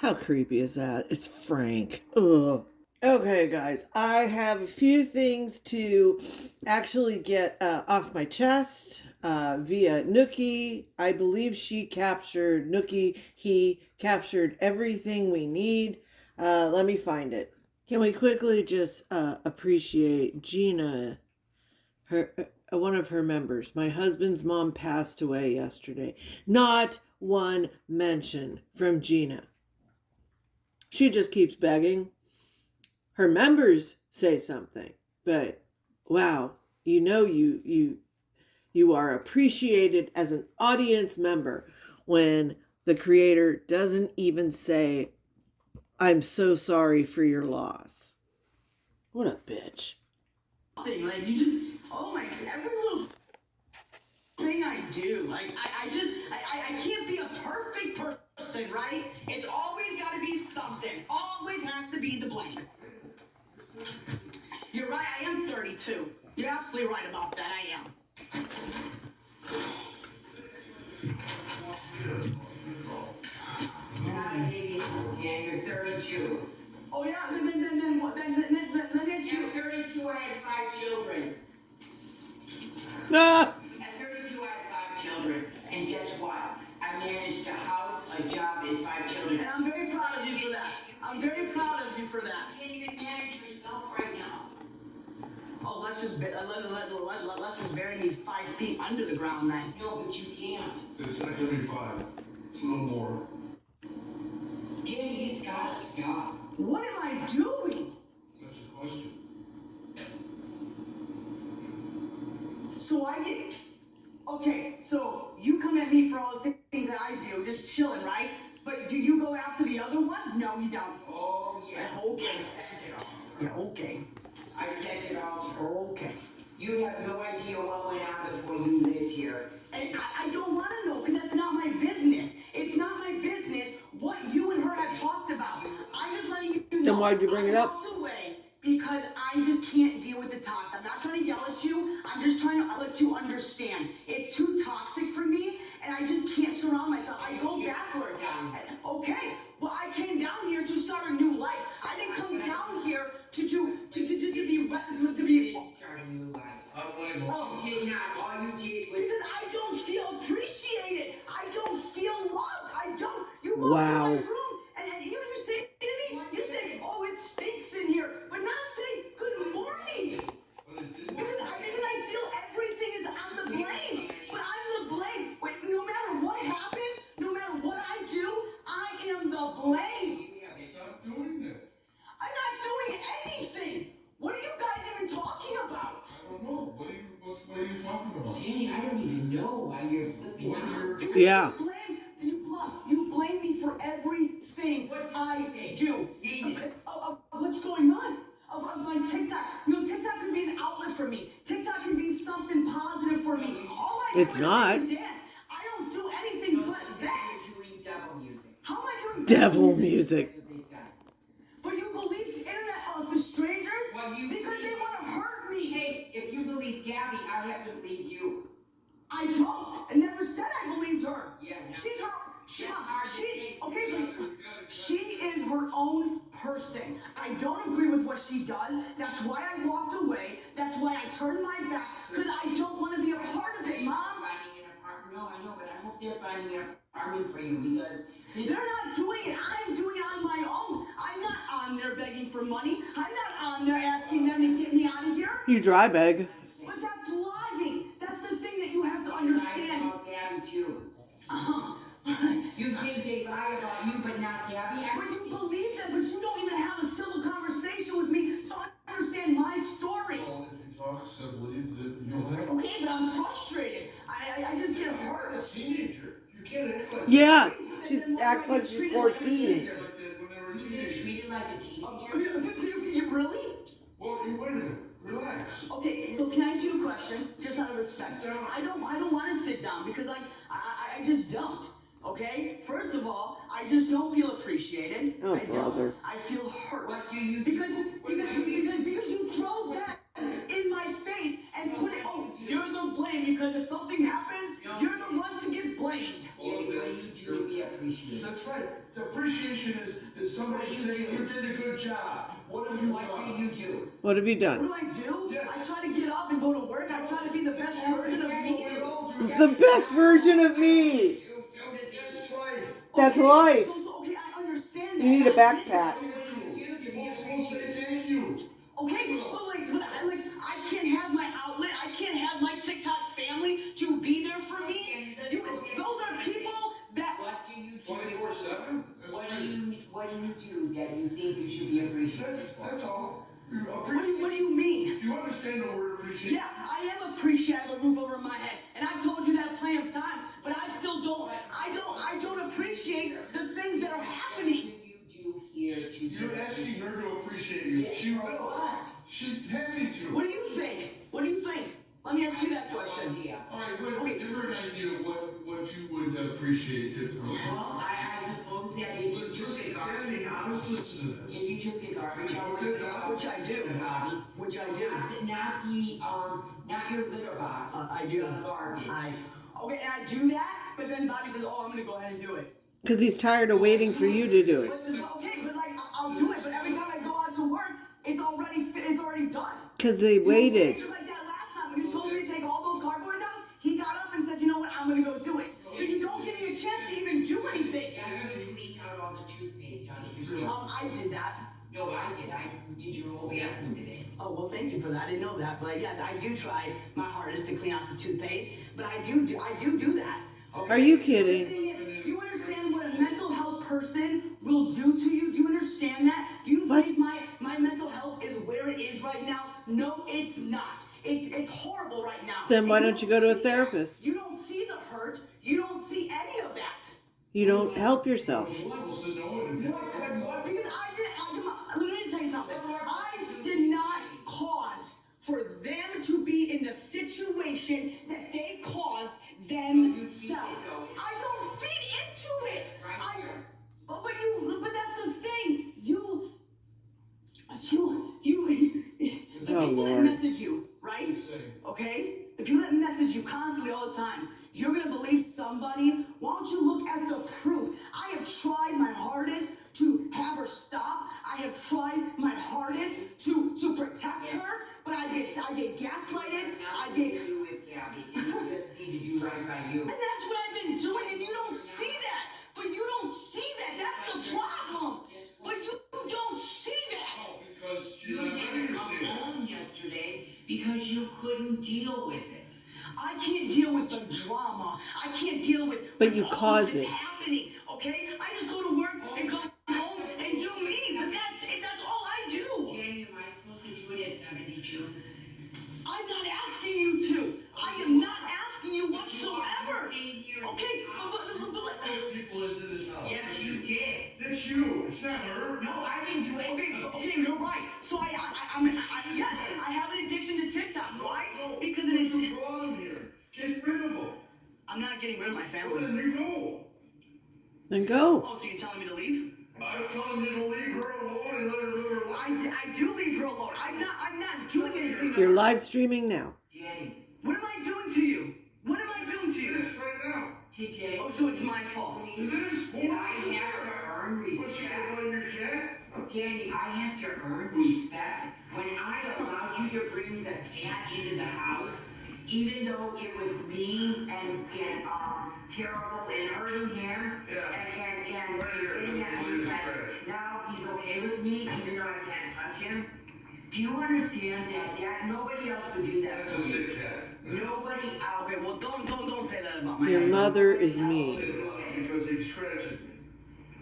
How creepy is that? It's Frank. Ugh. Okay, guys, I have a few things to actually get off my chest via Nookie. I believe she captured Nookie. He captured everything we need. Let me find it. Can we quickly just appreciate Gina, her one of her members? My husband's mom passed away yesterday. Not one mention from Gina. She just keeps begging. Her members say something, but wow, you are appreciated as an audience member when the creator doesn't even say, "I'm so sorry for your loss." What a bitch. Like, you just, oh my, every little thing I do, like, I can't be a perfect person, right? It's always got to be something. Always has to be the blame. You're right, I am 32. You're absolutely right about that, I am. Yeah, baby. Yeah, you're 32. Oh yeah, then what? Then it's At 32, I had 5 children. Ah! At 32, I had 5 children. And guess what? I managed a house, a job, and 5 children. And I'm very proud of you for that. I'm very proud of you for that. You can't even manage yourself right now. Oh, let's just bury me 5 feet under the ground, man. No, but you can't. It's not gonna be 5. It's no more. Danny, it's gotta stop. What am I doing? That's the question. So I get, okay, so you come at me for all the things that I do, just chilling, right? But do you go after the other one? No, you don't. Oh, yeah. Okay. I sent it all. Yeah, okay. I sent it all to her. Okay. You have no idea what went on before you lived here. And I don't want to know, because that's not my business. It's not my business what you and her have talked about. I'm just letting you know. Then why'd you bring it up? I walked away because I just can't deal with the talk. I'm not trying to yell at you. I'm just trying to let you understand. It's too toxic for me, and I just can't surround myself. I go backwards. Okay. Well, I came down here to start a new life. I didn't come down here to be wet, to be. Start a new life. Oh. You did not. All you did was. Because I don't feel appreciated. I don't feel loved. I don't. You walk Wow. in my room and you say to me, you say, "Oh, it stinks in here," but not say good morning. Because I feel everything is on the blame. But I'm the blame. Wait, no matter what happens, no matter what I do, I am the blame. Stop doing that. I'm not doing anything. What are you guys even talking about? I don't know. What are you talking about? Danny, I don't even know why you're flipping out. Because Yeah. you blame me for everything I do. What's going on? Of my TikTok. You know, TikTok could be an outlet for me. TikTok can be something positive for me. All I It's do not. is dance. I don't do anything but that. You're doing devil music. How am I doing Devil music. That's what they said. But you believe the internet for strangers? Well, you because they want to hurt me. Hey, if you believe Gabby, I have to believe you. I don't. I never said I believed her. Yeah, no. She's her. She's okay, but she She is her own person. I don't agree with what she does. That's why I walked away. That's why I turned my back, because I don't want to be a part of it, Mom. Finding an apartment. No, I know, but I hope they're finding an apartment for you because They're not doing it. I'm doing it on my own. I'm not on there begging for money. I'm not on there asking them to get me out of here. You dry beg. But that's lying. That's the thing that you have to understand. about Gabby too. Uh-huh. You think they lie about you, but not Gabby? But you believe them, but you don't even have a civil conversation with me to understand my story. Well, if you talk civilly, then you'll have Okay, but I'm frustrated. I just get hurt. a teenager. You can't act like Yeah. She acts like she's 14. that whenever a You get teenager. treated like a teenager? You really? Well, wait a minute. Relax. Okay, so can I ask you a question? Just out of respect. I don't want to sit down because I just don't. Okay? First of all, I just don't feel appreciated. Oh, I brother. don't. I feel hurt. What do you Because you throw that in my face and put it, oh, you're the blame because if something happens, you're the one to get blamed. Danny, what do you do to be appreciated? That's right. The appreciation is somebody saying you did a good job. What have you What done? do you do? What have you What done? do I do? Yes. I try to get up and go to work. I try to be the best version of me. We all do. The best version of me. That's life. That's Okay, life. Okay, I understand that. You need a I get backpack. that. We'll say thank you. Okay, but I can't have my outlet. I can't have my TikTok family to be there for me. Those are people that. What do you do? 24/7. What do you do that you think you should be appreciated for? That's all. What do you mean? Do you understand the word appreciate? Yeah, I am appreciative of a roof over my head, and I've told you that plenty of times. But I still don't. I don't appreciate the things that are What happening. do you do here to You're asking her to appreciate you. She will. What? She's happy to. What do you think? What do you think? Let me ask you that question. idea. All right, wait, Okay. give her an idea of what you would appreciate. Well, I suppose that if you took the garbage out, Let's listen to this. if you took the garbage out, Which I do. Bobby, Which I do. not your litter box. I do. The garbage. Okay, and I do that, but then Bobby says, "Oh, I'm gonna go ahead and do it." Because he's tired of waiting for you to do it. But I'll do it. But every time I go out to work, it's already done. Because they waited. Just like that last time when you told me to take all those cardboards out, he got up and said, "You know what? I'm gonna go do it." So you don't give me a chance to even do anything. You haven't cleaned out all the toothpaste on your I did that. No, I did. I did your whole bathroom today. Oh, well, thank you for that. I didn't know that, but yeah, I do try my hardest to clean out the toothpaste. But I do that. Okay? Are you The kidding? thing is, do you understand what a mental health person will do to you? Do you understand that? Do you What? think my mental health is where it is right now? No, it's not. It's horrible right now. Then why And don't you go to a see that. therapist? You don't see the hurt. You don't see any of that. You don't help yourself. Levels to know it. Because come on, let me tell you something. I did not cause for them to be in the situation that they caused themselves. I don't feed into it. But that's the thing. The Oh, people that Lord. message you, right? Okay? The people that message you constantly all the time. You're gonna believe somebody? Why don't you look at the proof? I have tried my hardest to have her stop. I have tried my hardest to protect her, but I get gaslighted. I get. do with Gabby. You just need to do right by you. And that's what I've been doing, and you don't see that. But you don't see that. That's the problem. But you don't see that. Oh, because she's You not ready didn't to come see it. home yesterday because you couldn't deal with it. I can't deal with the drama. I can't deal with. But you all cause that's it. happening. Okay, I just go to work and come home and do me. But that's it. That's all I do. Danny, am I supposed to do it at 72? I'm not asking you to. I am not asking you whatsoever. Okay, but People into this house. Yes, you did. It's you. It's not her. No, I didn't do anything. okay, you're right. So yes, I have an addiction to TikTok. Why? Because There's no problem here. Get rid of them. I'm not getting rid of my Well, then family. you go. Then go. Oh, so you're telling me to leave? I'm telling you to leave her alone and let her live her life. I do leave her alone. I'm not doing anything to You're her. live streaming now. Danny, What am I doing to you? What am I doing to you? This right now. TJ, Oh, so it's my fault. It is. did I have to earn What, you gonna respect? blame your cat? Danny, I have to earn respect when I allowed you to bring the cat into the house, even though it was mean and terrible and hurting him. Yeah. And Right here, getting that's at the me, latest but trash. now he's okay with me, even though I can't touch him. Do you understand that nobody else would do that That's for a me? sick cat. Nobody else. Okay, well don't say that about my Your husband. mother is Say me. it loud because he scratches me.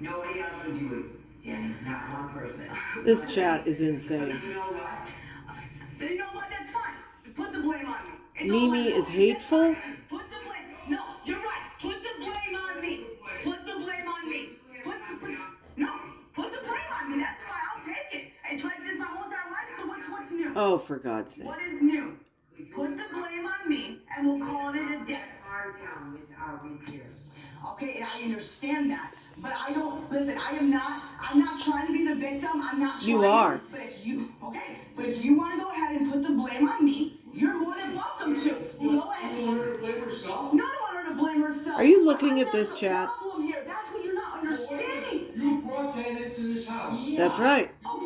Nobody else would do it. Danny, not one person. This chat is insane. You know what? You know what? That's fine. Put the blame on me. It's all MiMi my is fault. hateful? Put the blame. No, you're right. Put the blame on me. Put the blame on me. Put the blame on me. That's fine. I'll take it. It's like this my whole entire life. So what's new? Oh, for God's sake. What is new? Put the blame on me, and we'll call it a day. Far down with our repairs. Okay, and I understand that. But I don't listen. I'm not trying to be the victim. I'm not trying. You are. But if you want to go ahead and put the blame on me, you're more than welcome to. Go ahead. You want her to blame herself? No, I don't want her to blame herself. Are you looking at That's this the chat? problem here. That's what you're not understanding. You brought that into this house. That's right. Oh,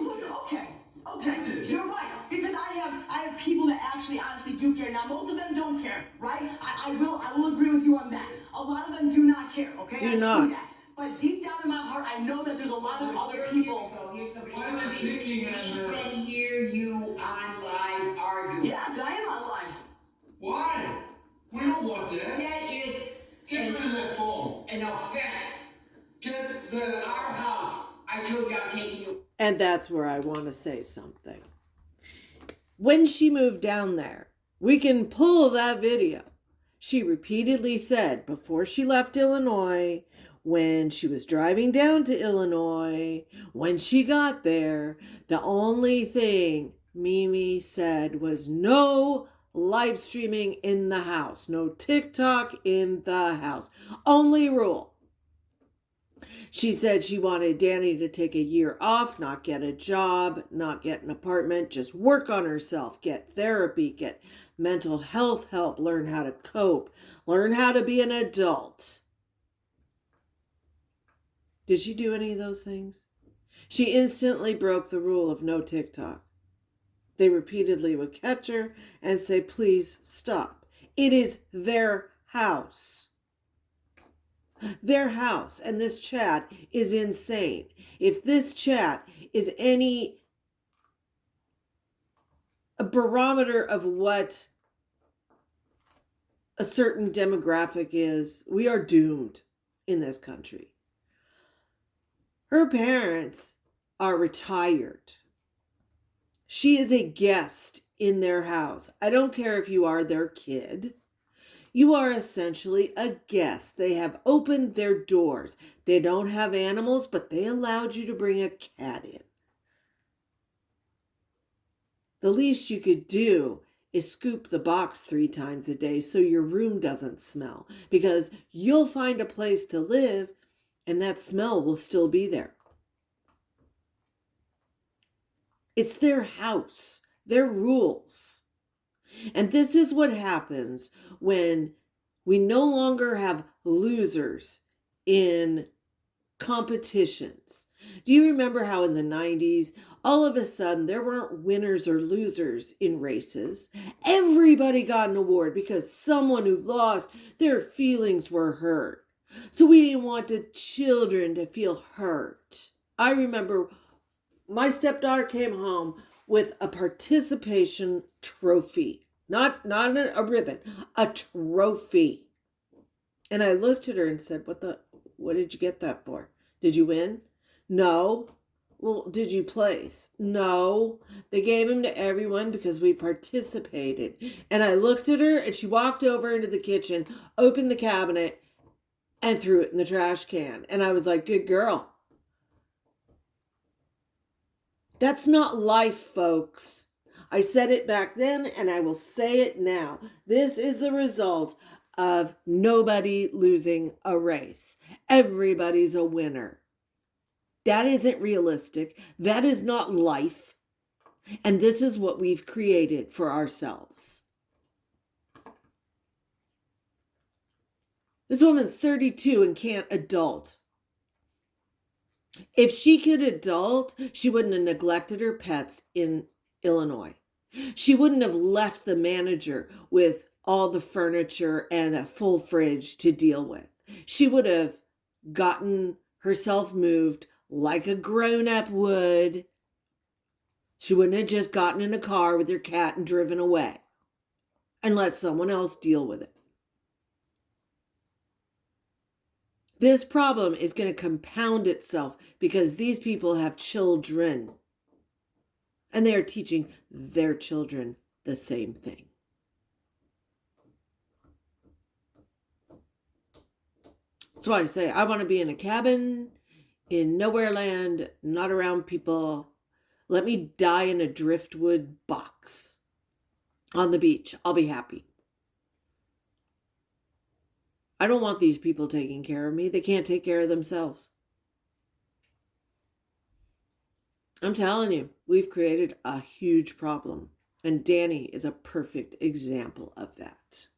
okay. You're right. Because I have people that actually honestly do care. Now most of them don't care, right? I will agree with you on that. A lot of them do not care, okay? Do I not. see that. But deep down in my heart, I know that there's a lot of other people. Why are they picking on We can hear you on live arguing. Yeah, I am on live. Why? We don't want that. That is Get rid of that phone. an offense. Get the Our house. I told you I'm taking you. And that's where I want to say something. When she moved down there, we can pull that video. She repeatedly said before she left Illinois, when she was driving down to Illinois, when she got there, the only thing MiMi said was no live streaming in the house, no TikTok in the house. Only rule. She said she wanted Dani to take a year off, not get a job, not get an apartment, just work on herself, get therapy, get mental health help, learn how to cope, learn how to be an adult. Did she do any of those things? She instantly broke the rule of no TikTok. They repeatedly would catch her and say, please stop. It is their house. Their house, and this chat is insane. If this chat is a barometer of what a certain demographic is, we are doomed in this country. Her parents are retired. She is a guest in their house. I don't care if you are their kid. You are essentially a guest. They have opened their doors. They don't have animals, but they allowed you to bring a cat in. The least you could do is scoop the box 3 times a day so your room doesn't smell, because you'll find a place to live and that smell will still be there. It's their house, their rules. And this is what happens when we no longer have losers in competitions. Do you remember how in the 90s, all of a sudden, there weren't winners or losers in races? Everybody got an award because someone who lost, their feelings were hurt. So we didn't want the children to feel hurt. I remember my stepdaughter came home with a participation trophy. Not a ribbon, a trophy. And I looked at her and said, what did you get that for? Did you win? No. Well, did you place? No. They gave him to everyone because we participated. And I looked at her and she walked over into the kitchen, opened the cabinet, and threw it in the trash can. And I was like, good girl. That's not life, folks. I said it back then and I will say it now. This is the result of nobody losing a race. Everybody's a winner. That isn't realistic. That is not life. And this is what we've created for ourselves. This woman's 32 and can't adult. If she could adult, she wouldn't have neglected her pets in Illinois. She wouldn't have left the manager with all the furniture and a full fridge to deal with. She would have gotten herself moved like a grown-up would. She wouldn't have just gotten in a car with her cat and driven away and let someone else deal with it. This problem is going to compound itself because these people have children. And they are teaching their children the same thing. That's why I say I want to be in a cabin in nowhere land, not around people. Let me die in a driftwood box on the beach. I'll be happy. I don't want these people taking care of me. They can't take care of themselves. I'm telling you, we've created a huge problem. And Dani is a perfect example of that.